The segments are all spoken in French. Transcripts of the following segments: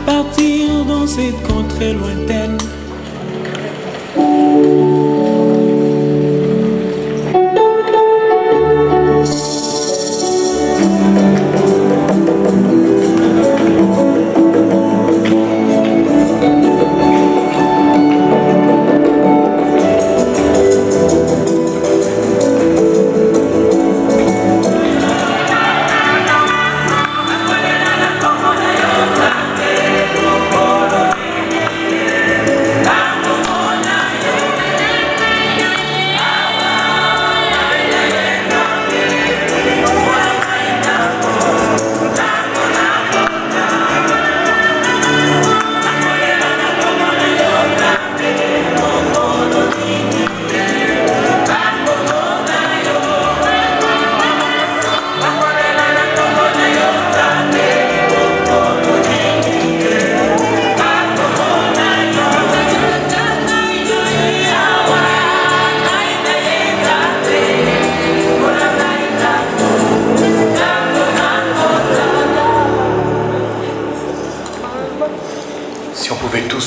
partir dans cette contrée lointaine.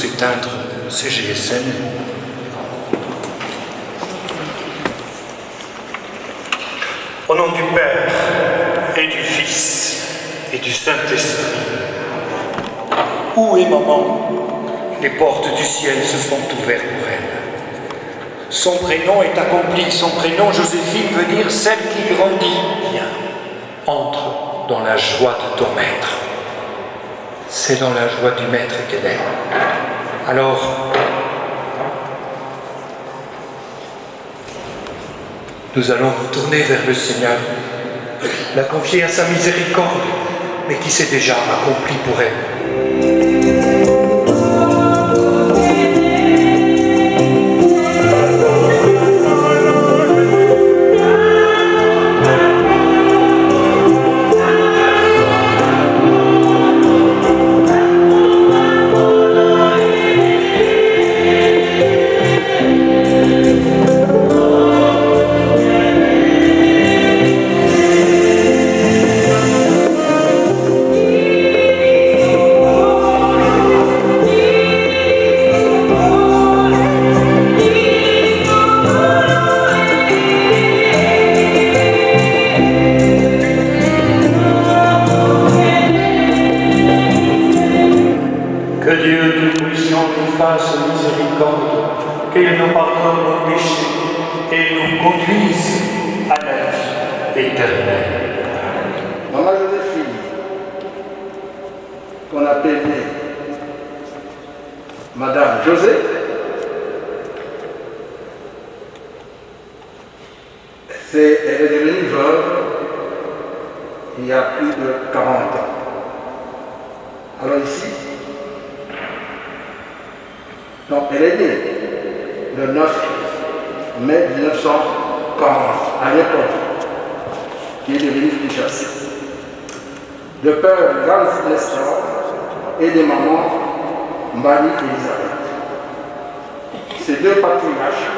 Éteindre ces GSM. Au nom du Père et du Fils et du Saint-Esprit. Où est maman? Les portes du ciel se sont ouvertes pour elle. Son prénom est accompli, son prénom Joséphine veut dire celle qui grandit. Viens, entre dans la joie de ton maître. C'est dans la joie du maître qu'elle est. Alors, nous allons nous tourner vers le Seigneur, la confier à sa miséricorde, mais qui s'est déjà accomplie pour elle. Fasse miséricorde, qu'il nous pardonne nos péchés et nous conduise à la vie éternelle. Maman Joséphine, qu'on appelait Madame José, elle est devenue veuve il y a plus de 40 ans. Alors ici, donc elle est née le 9 mai 1940, à l'époque, qui est devenue Kinshasa. De père Gans Nestor et de maman Marie-Elisabeth. Ces deux patriarches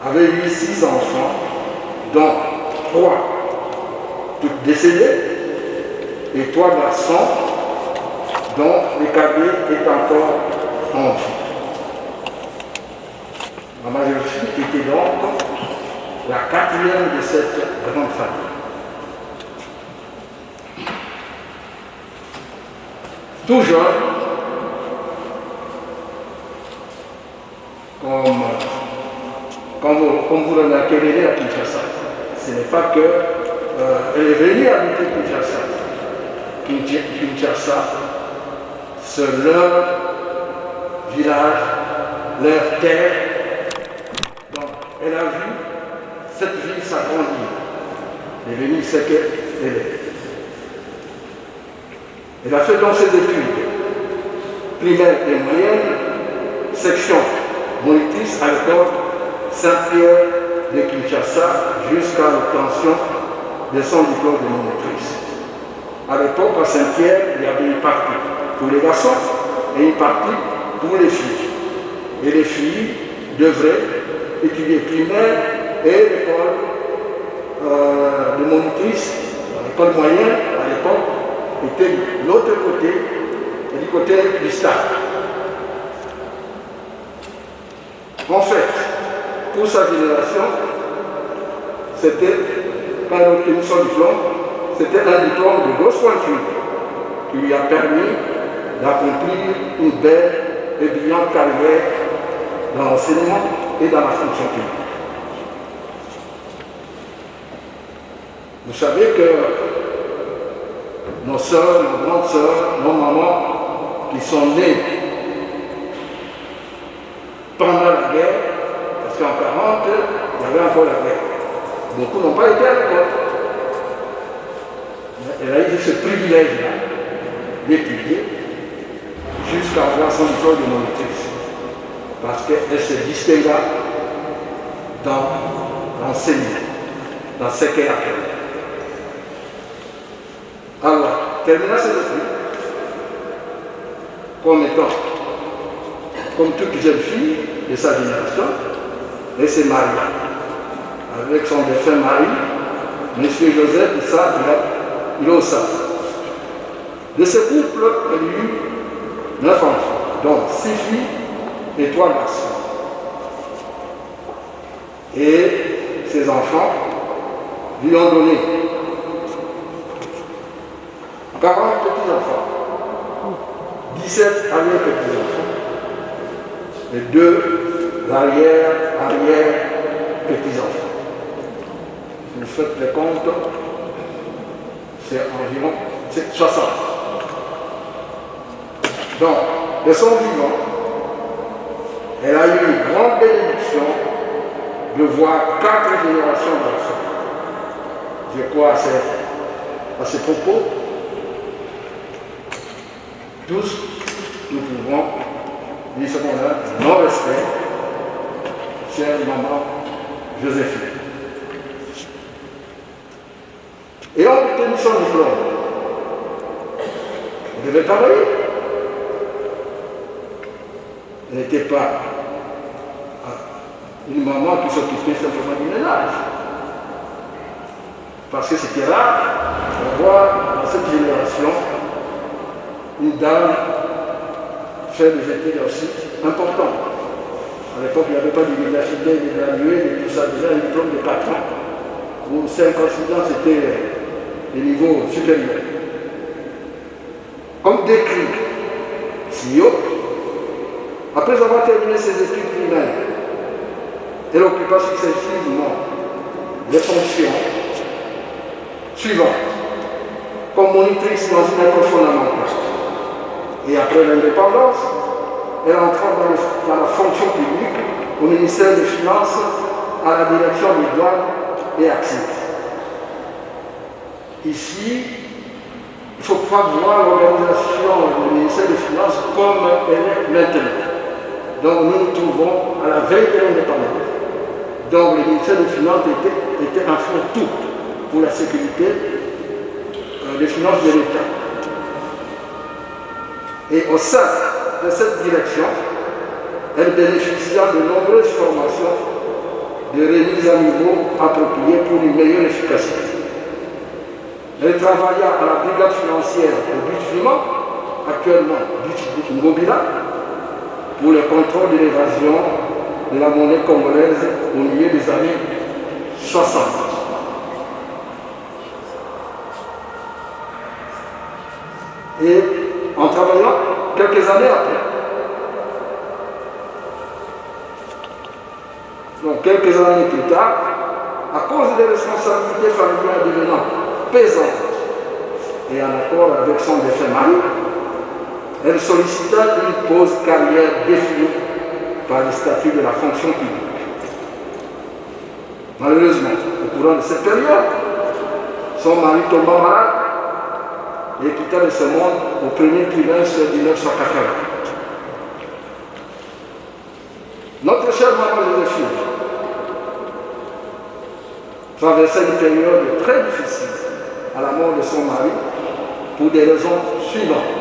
avaient eu 6 enfants, dont 3 toutes décédées et 3 garçons dont le cadet est encore en vie. Maman Joséphine était donc la 4e de cette grande famille. Tout jeune, comme vous l'en accueillez à Kinshasa, ce n'est pas que elle est venue habiter Kinshasa. Kinshasa, c'est leur village, leur terre. Donc, elle a vu cette ville s'agrandir. Elle est venue ce qu'elle est. Elle a fait donc ses études primaires et moyennes, section monitrice à l'école Saint-Pierre de Kinshasa jusqu'à l'obtention de son diplôme de monitrice. À l'époque, à Saint-Pierre, il y avait une partie pour les garçons et une partie pour les filles. Et les filles devraient étudier primaire et l'école de monitrice, l'école moyenne à l'époque, était de l'autre côté, du côté du stade. En fait, pour sa génération, c'était, quand il a obtenu son diplôme, c'était un diplôme de grosse pointure qui lui a permis d'accomplir une belle et brillante carrière dans l'enseignement et dans la fonction publique. Vous savez que nos sœurs, nos grandes sœurs, nos mamans qui sont nées pendant la guerre, parce qu'en 40, il y avait encore la guerre. Beaucoup n'ont pas été à l'école. Elle a eu ce privilège-là d'étudier jusqu'à avoir son diplôme de monitrice. Parce qu'elle se distingua dans l'enseignement, dans ce qu'elle appelait. Alors, terminant ses études, comme étant, comme toute jeune fille de sa génération, elle s'est mariée avec son défunt mari, M. Joseph Issa Ilosa. De ce couple, elle eut 9 enfants, dont 6 filles et 3 garçons. Et ces enfants lui ont donné 40 petits-enfants, 17 arrière-petits-enfants et 2 arrière-petits-enfants. Vous faites les comptes, c'est environ 60. Donc, de son vivant, elle a eu une grande bénédiction de voir 4 générations d'enfants. Je crois à ces propos, tous nous pouvons dire ce qu'on a, non respect, chère maman Joséphine. Et on a obtenu son diplôme. Elle devait travailler. Elle n'était pas une maman qui s'occupait simplement du ménage. Parce que c'était rare d'avoir dans cette génération une dame faire des études aussi importantes. À l'époque, il n'y avait pas d'université, de gradués, de tout ça, déjà un diplôme de patron. Ou 5 ans, 6 ans, c'était des niveaux supérieurs. Comme décrit Sio, après avoir terminé ses études primaires, elle occupa successivement les fonctions suivantes, comme monitrice dans une école fondamentale. Et après l'indépendance, elle entra dans la fonction publique au ministère des Finances, à la direction des douanes et actifs. Ici, il ne faut pas voir l'organisation du ministère des Finances comme elle est maintenant. Donc nous nous trouvons à la veille de l'indépendance. Donc le ministère des Finances était un fonds tout pour la sécurité des finances de l'État. Et au sein de cette direction, elle bénéficia de nombreuses formations de remise à niveau appropriées pour une meilleure efficacité. Elle travailla à la brigade financière au but suivant, actuellement but Mobila, pour le contrôle de l'évasion de la monnaie congolaise au milieu des années 60. Et en travaillant quelques années après, donc quelques années plus tard, à cause des responsabilités familiales devenant pesantes et en accord avec son défunt mari, elle sollicita une pause carrière définie par le statut de la fonction publique. Malheureusement, au courant de cette période, son mari tomba malade et quitta de ce monde au premier trimestre de 1980. Notre chère maman Joséphine traversait une période très difficile à la mort de son mari pour des raisons suivantes.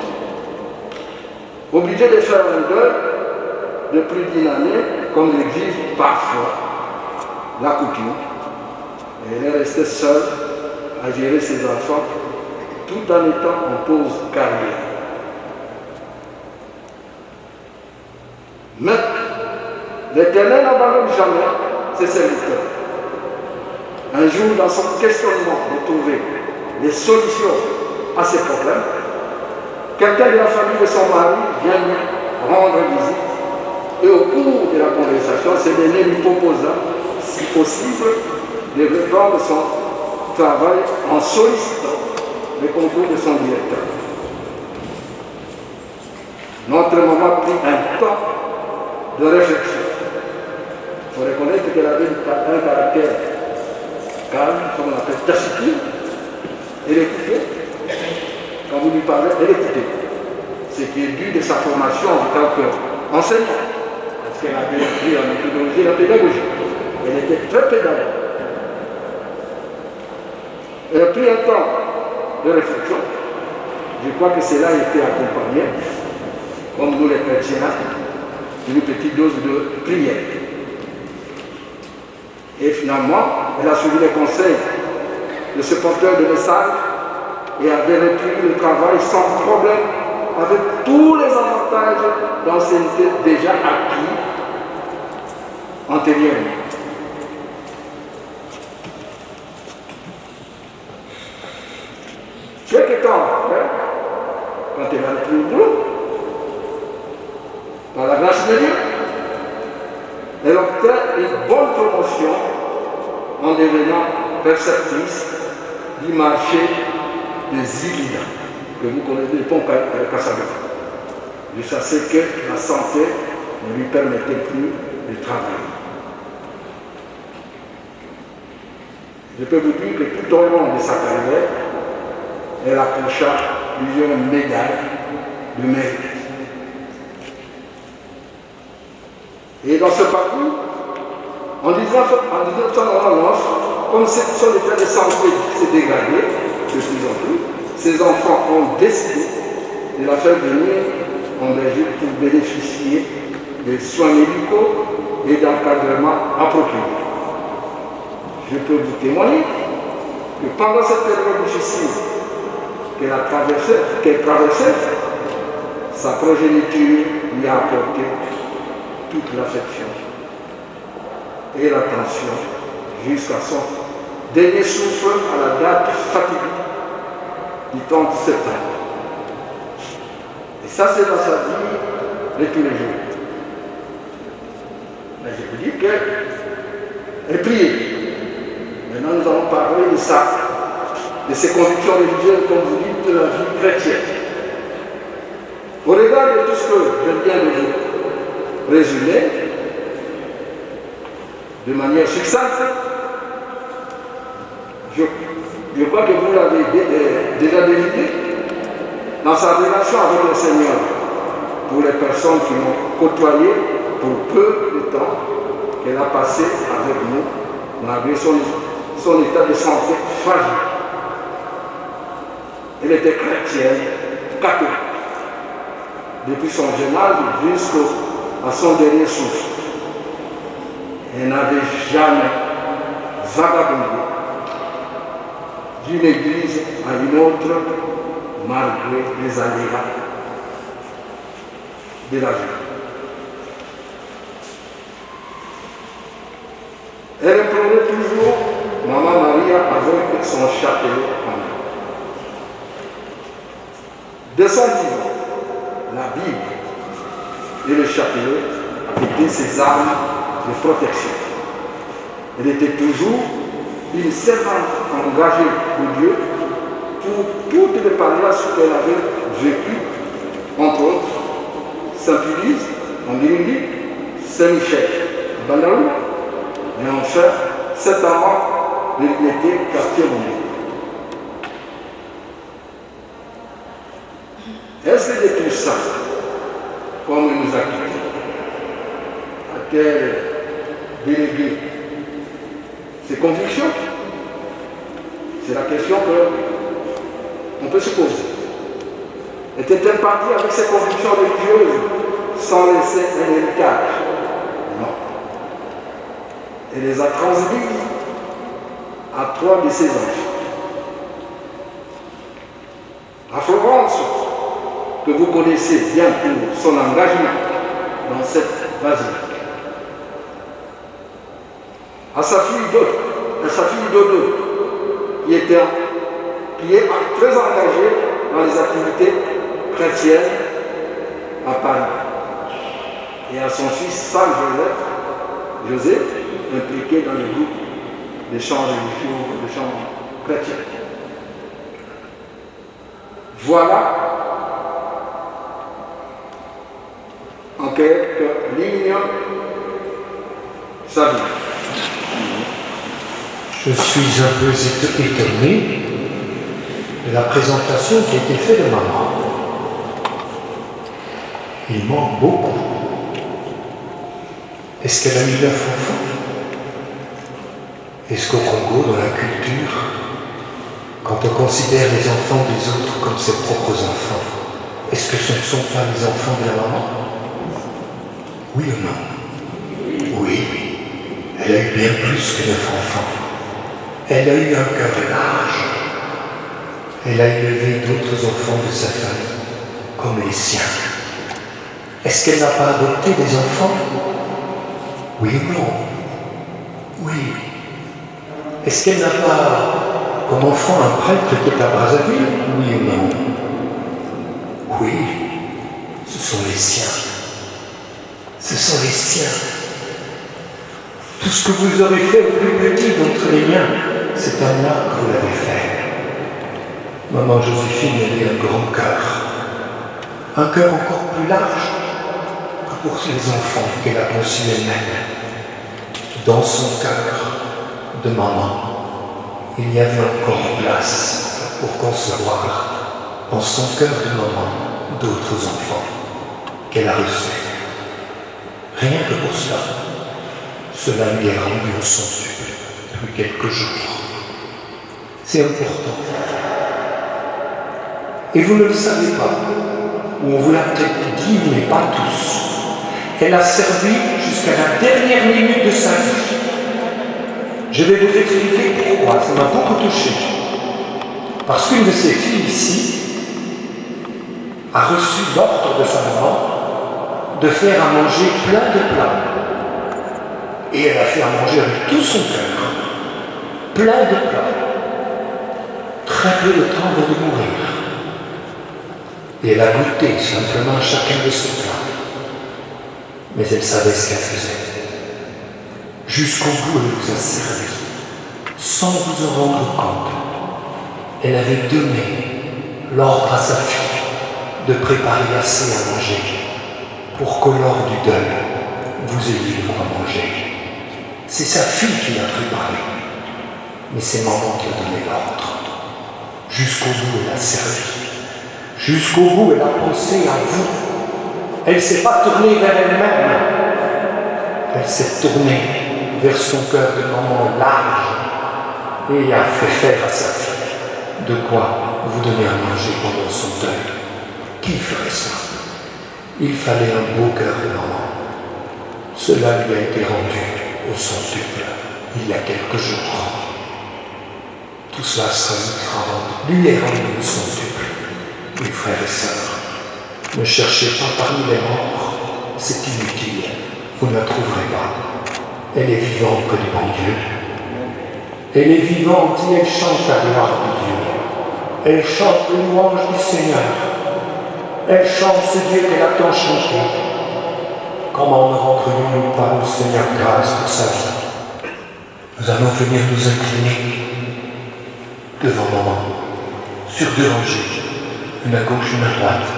Obligée de faire un deuil de plus d'une année, comme l'exige parfois la coutume, et elle est restée seule à gérer ses enfants tout en étant en pause carrière. Mais l'Éternel n'abandonne jamais ses serviteurs. Un jour, dans son questionnement de trouver des solutions à ses problèmes, quelqu'un de la famille de son mari vient lui rendre visite. Et au cours de la conversation, ce dernier lui proposa, si possible, de reprendre son travail en sollicitant le concours de son directeur. Notre maman prit un temps de réflexion. Il faut reconnaître qu'elle avait un caractère calme, comme on appelle taciturne. Elle écoutait. Quand vous lui parlez, elle écoutait. Ce qui est dû de sa formation en tant qu'enseignante. Parce qu'elle avait appris en méthodologie et en pédagogie. Elle était très pédagogue. Elle a pris un temps de réflexion. Je crois que cela a été accompagné, comme nous les chrétiens, d'une petite dose de prière. Et finalement, elle a suivi les conseils de ce porteur de message et avait repris le travail sans problème, avec tous les avantages d'ancienneté déjà acquis antérieurement. Quelque temps après, quand elle a repris le boulot, par la grâce de Dieu, elle obtint une bonne promotion en devenant perceptrice du marché de Zilida, que vous connaissez, le pont Casablanca, jusqu'à ce que la santé ne lui permettait plus de travailler. Je peux vous dire que tout au long de sa carrière, elle accrocha plusieurs médailles de mérite. Et dans ce parcours, en 1999, comme son état de santé s'est dégradé de plus en plus, ses enfants ont décidé de la faire venir en Belgique pour bénéficier de soins médicaux et d'encadrement approprié. Je peux vous témoigner que pendant cette période difficile qu'elle traversait, sa progéniture lui a apporté toute l'affection et l'attention jusqu'à son dernier souffle à la date fatidique du 30 septembre. Et ça, c'est dans sa vie de tous les jours. Mais je vous dis qu'elle priait. Maintenant, nous allons parler de ça, de ses convictions religieuses, comme vous dites, de la vie chrétienne. Au regard de tout ce que je viens de vous résumer, de manière succincte, je crois que vous l'avez déjà deviné, dans sa relation avec le Seigneur, pour les personnes qui l'ont côtoyé pour peu de temps qu'elle a passé avec nous, malgré son état de santé fragile. Elle était chrétienne, catholique, depuis son jeune âge jusqu'à son dernier souffle. Elle n'avait jamais vagabondé d'une église à une autre, malgré les aléas de la vie. Elle implorait toujours Maman Maria avec son chapelet en main. De son vivant, la Bible et le chapelet étaient ses armes de protection. Elle était toujours une servante engagée de Dieu pour toutes les paroisses qu'elle avait vécues, entre autres Saint-Ulysse en Guinée, Saint-Michel en Bandalou, et enfin Saint-Amand de l'unité Quartier-Mondé. Est-ce que de tout ça, comme il nous a quittés, a-t-elle délégué ses convictions? C'est la question qu'on peut se poser. Était-elle partie avec ses convictions religieuses sans laisser un héritage? Non. Elle les a transmises à 3 de ses enfants. à Florence, que vous connaissez bien pour son engagement dans cette basilique, à sa fille Dodo, qui est très engagée dans les activités chrétiennes à Paris, et à son fils Saint Joseph, impliqué dans le groupe des chants religieux, des chants chrétiens. Voilà en quelques lignes sa vie. Je suis un peu étonné de la présentation qui a été faite de maman. Il manque beaucoup. Est-ce qu'elle a eu 9 enfants? Est-ce qu'au Congo, dans la culture, quand on considère les enfants des autres comme ses propres enfants, est-ce que ce ne sont pas les enfants de la maman? Oui ou non? Oui. Elle a eu bien plus que 9 enfants. Elle a eu un cœur large. Elle a élevé d'autres enfants de sa famille, comme les siens. Est-ce qu'elle n'a pas adopté des enfants? Oui ou non? Oui. Est-ce qu'elle n'a pas comme enfant un prêtre qui est à Brazzaville? Oui ou non? Oui. Ce sont les siens. Ce sont les siens. Tout ce que vous aurez fait au plus petit d'entre les miens, c'est un là que vous l'avez fait. Maman Joséphine avait un grand cœur. Un cœur encore plus large que pour les enfants qu'elle a conçus elle-même. Dans son cœur de maman, il y avait encore place pour concevoir, dans son cœur de maman, d'autres enfants qu'elle a reçus. Rien que pour cela, cela lui est rendu au centuple depuis quelques jours. C'est important. Et vous ne le savez pas, ou on vous l'a peut-être dit, mais pas tous. Elle a servi jusqu'à la dernière minute de sa vie. Je vais vous expliquer pourquoi, ça m'a beaucoup touché. Parce qu'une de ses filles ici a reçu l'ordre de sa maman de faire à manger plein de plats. Et elle a fait à manger avec tout son cœur. Plein de plats. Très peu de temps avant de mourir. Et elle a goûté simplement chacun de ses plats. Mais elle savait ce qu'elle faisait. Jusqu'au bout, elle vous a servi, sans vous en rendre compte. Elle avait donné l'ordre à sa fille de préparer assez à manger pour que lors du deuil, vous ayez de quoi manger. C'est sa fille qui l'a préparé, mais c'est maman qui a donné l'ordre. Jusqu'au bout, elle a servi. Jusqu'au bout, elle a pensé à vous. Elle ne s'est pas tournée vers elle-même. Elle s'est tournée vers son cœur de maman large et a fait faire à sa fille de quoi vous donner à manger pendant son deuil. Qui ferait ça? Il fallait un beau cœur de maman. Cela lui a été rendu au centuple il y a quelques jours. Tout cela lui est rendu au centuple. Mes frères et sœurs, ne cherchez pas parmi les morts, c'est inutile, vous ne la trouverez pas. Elle est vivante que du bon Dieu. Elle est vivante et elle chante la gloire de Dieu. Elle chante les louanges du Seigneur. Elle chante ce Dieu qu'elle a tant chanté. Comment ne rendrions-nous pas au Seigneur grâce pour sa vie? Nous allons venir nous incliner devant maman, sur 2 rangées, une à gauche, une à droite.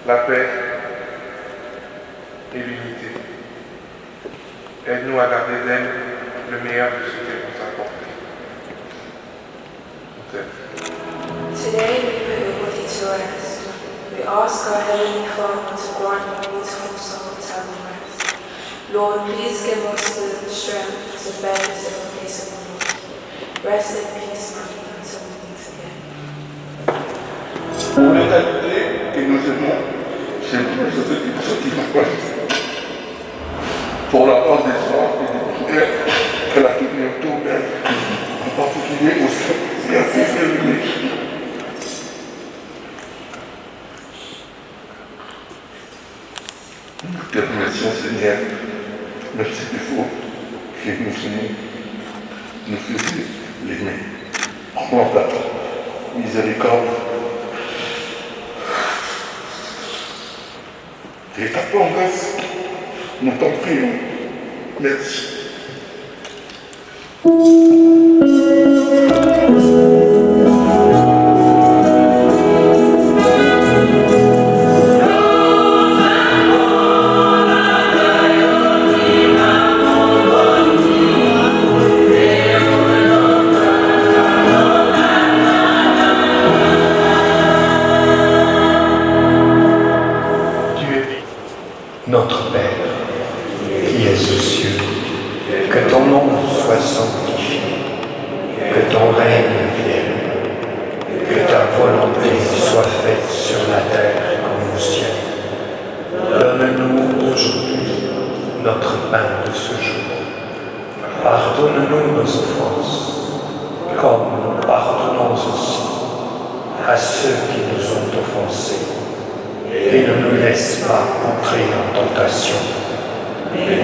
la paix et l'unité. Aide-nous à garder d'elle le meilleur de ce qu'elle nous a apporté. Today we put your body to rest. We ask our Heavenly Father to grant your beautiful soul eternal rest. Lord, please give us the strength to bear this irreplaceable loss. Rest in peace, Mommy, until we meet again. Pour l'éternité que nous aimons, c'est ce qui m'apporte. Pour la part des soins et des prières que la communauté ouverte, en particulier au sein de la féminine. Nous te remercions, Seigneur. Merci qu'il faut que nous faisions l'aimer. Prends ta miséricorde et ta promesse. Nous t'en prions. Merci. Notre Père, qui es aux cieux, que ton nom soit sanctifié, que ton règne vienne, que ta volonté soit faite sur la terre Pardonne-nous nos offenses, comme nous pardonnons aussi à ceux qui nous ont offensés. Et ne nous laisse pas entrer en tentation,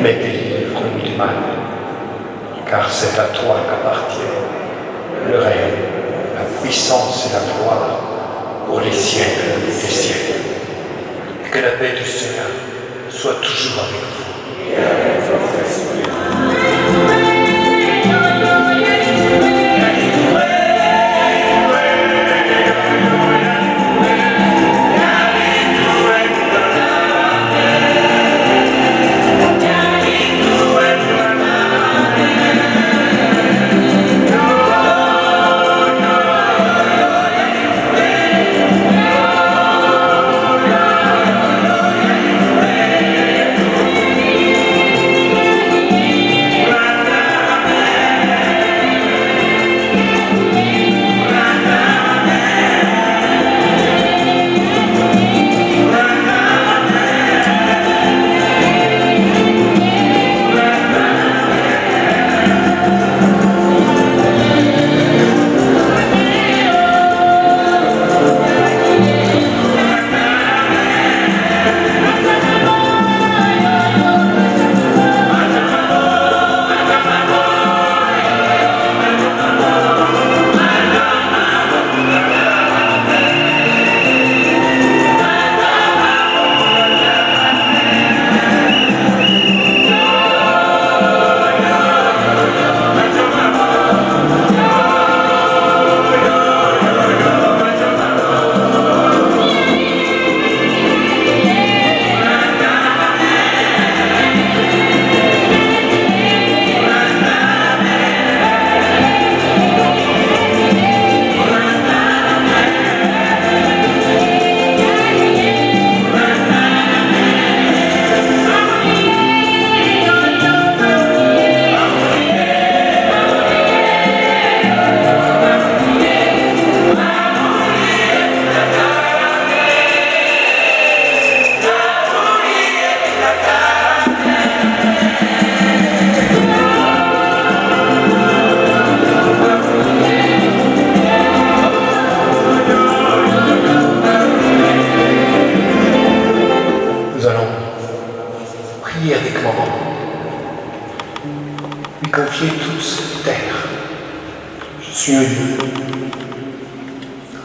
mais délivre-nous du mal. Car c'est à toi qu'appartiennent le règne, la puissance et la gloire pour les siècles des siècles. Et que la paix du Seigneur soit toujours avec vous. Et avec votre esprit.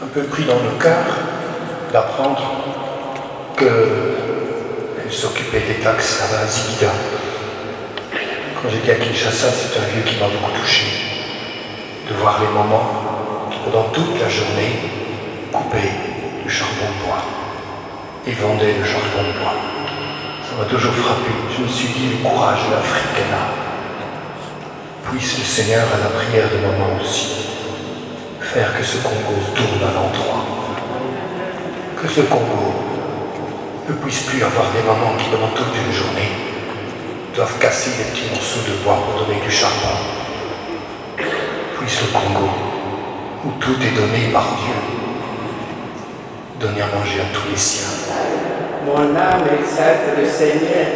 Un peu pris dans le cœur d'apprendre qu'elle s'occupait des taxes à Zibida. Quand j'étais à Kinshasa, c'est un lieu qui m'a beaucoup touché. De voir les mamans qui, pendant toute la journée, coupaient du charbon de bois et vendaient le charbon de bois. Ça m'a toujours frappé. Je me suis dit, le courage de l'Africaine. Puisse le Seigneur, à la prière de maman aussi, faire que ce Congo tourne à l'endroit. Que ce Congo ne puisse plus avoir des mamans qui, pendant toute une journée, doivent casser des petits morceaux de bois pour donner du charbon. Puisse le Congo, où tout est donné par Dieu, donner à manger à tous les siens. Mon âme exalte le Seigneur,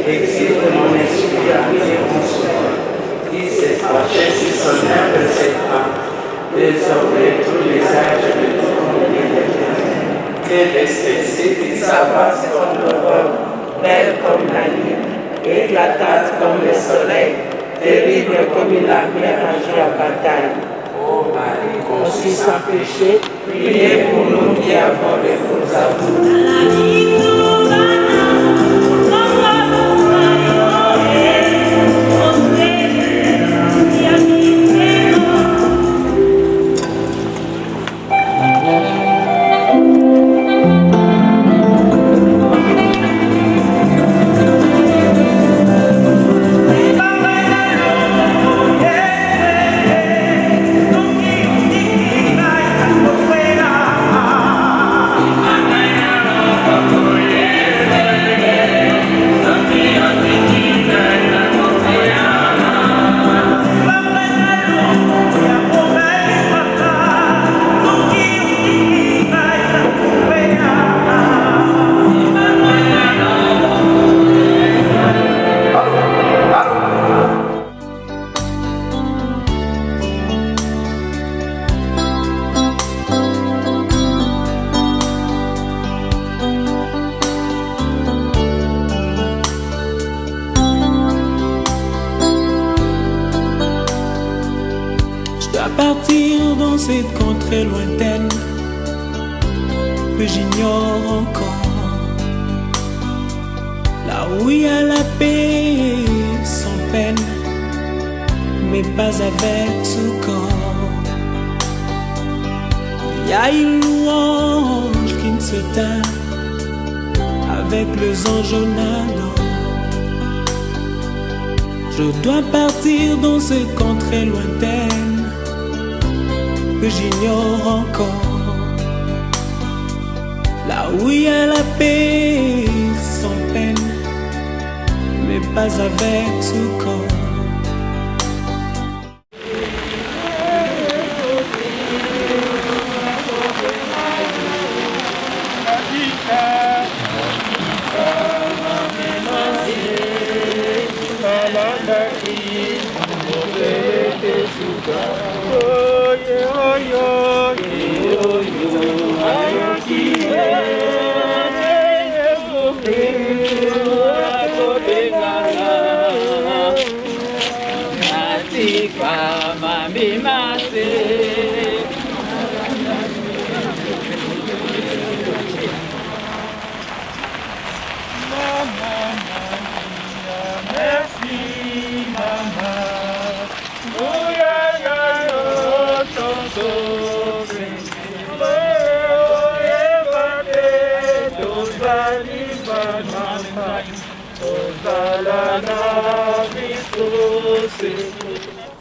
exige mon esprit à mon soin. Dis cette richesse et son œuvre s'étend. Désormais, tous les âges de tout combien de que l'espèce qui s'avance comme l'aurore, belle comme la lune, éclatante comme le soleil, terrible comme une armée rangée à bataille. Ô Marie, conçue sans péché, priez pour nous qui avons recours à vous. partir dans cette contrée lointaine que j'ignore encore, là où il y a la paix sans peine, mais pas avec ce corps. Il y a une louange qui ne s'éteint avec les anges au nado. Je dois partir dans cette contrée lointaine que j'ignore encore, là où il y a la paix sans peine, mais pas avec ce corps.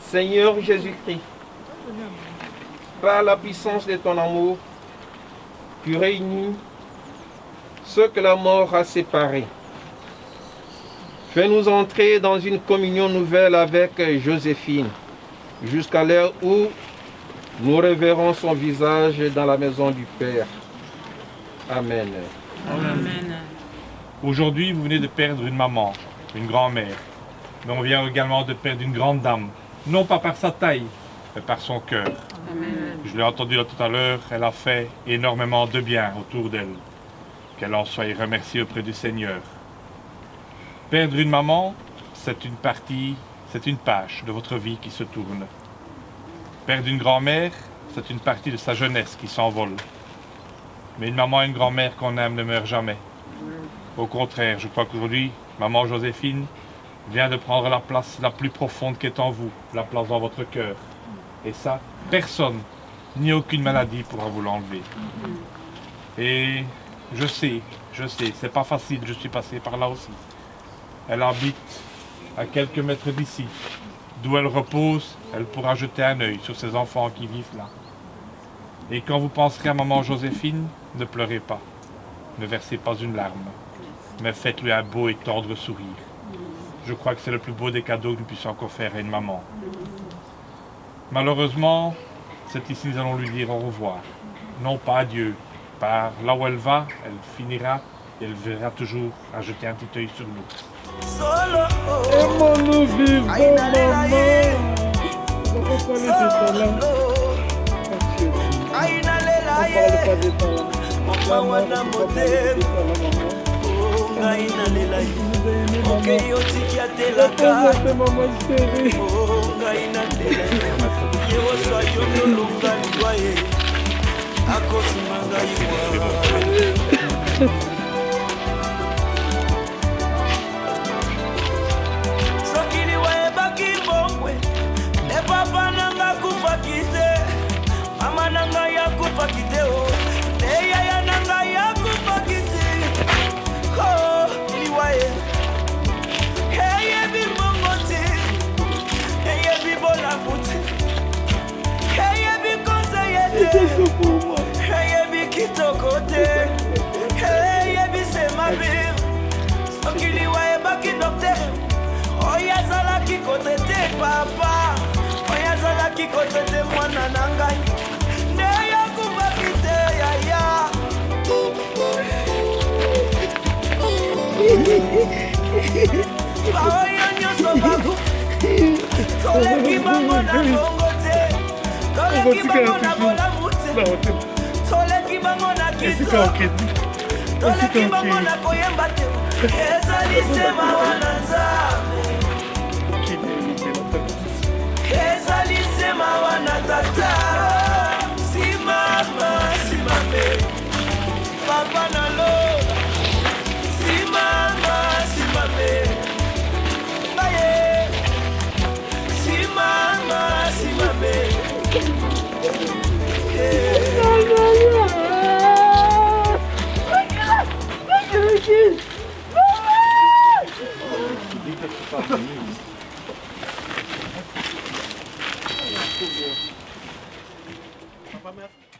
Seigneur Jésus-Christ, par la puissance de ton amour, tu réunis ceux que la mort a séparés. Fais-nous entrer dans une communion nouvelle avec Joséphine, jusqu'à l'heure où nous reverrons son visage dans la maison du Père. Amen. Amen. Aujourd'hui, vous venez de perdre une maman, une grand-mère, mais on vient également de perdre une grande dame, non pas par sa taille, mais par son cœur. Amen. Je l'ai entendu là tout à l'heure, elle a fait énormément de bien autour d'elle. Qu'elle en soit remerciée auprès du Seigneur. Perdre une maman, c'est une page de votre vie qui se tourne. Perdre une grand-mère, c'est une partie de sa jeunesse qui s'envole. Mais une maman et une grand-mère qu'on aime ne meurent jamais. Au contraire, je crois qu'aujourd'hui, maman Joséphine vient de prendre la place la plus profonde qui est en vous, la place dans votre cœur. Et ça, personne, ni aucune maladie pourra vous l'enlever. Et je sais, c'est pas facile, je suis passé par là aussi. Elle habite à quelques mètres d'ici. D'où elle repose, elle pourra jeter un œil sur ses enfants qui vivent là. Et quand vous penserez à maman Joséphine, ne pleurez pas, ne versez pas une larme, mais faites-lui un beau et tendre sourire. Je crois que c'est le plus beau des cadeaux que nous puissions encore faire à une maman. Malheureusement, c'est ici que nous allons lui dire au revoir. Non pas adieu, par là où elle va, elle finira et elle verra toujours à jeter un petit œil sur nous. Aimons-nous vivre, papa nanga kufa kite, mama nanga ya kufa kite o, ne yaya nanga ya kufa kite. Oh, liwaye, heye bimbongote, heye bibola kute, heye bikonseyete, heye bikitokote, heye bisemabir, sokiliwaye baki docteur, oya zala kikotete papa. Oyazala kikotete mwana nangai Neya kubakite yaya Baoyo nyoso bako Tole kibango na bongo te Tole kibango na bola mute Tole kibango na kito Tole kibango na koyemba te Ezali sema wananza Ezali sema wanatatu Papa, merci.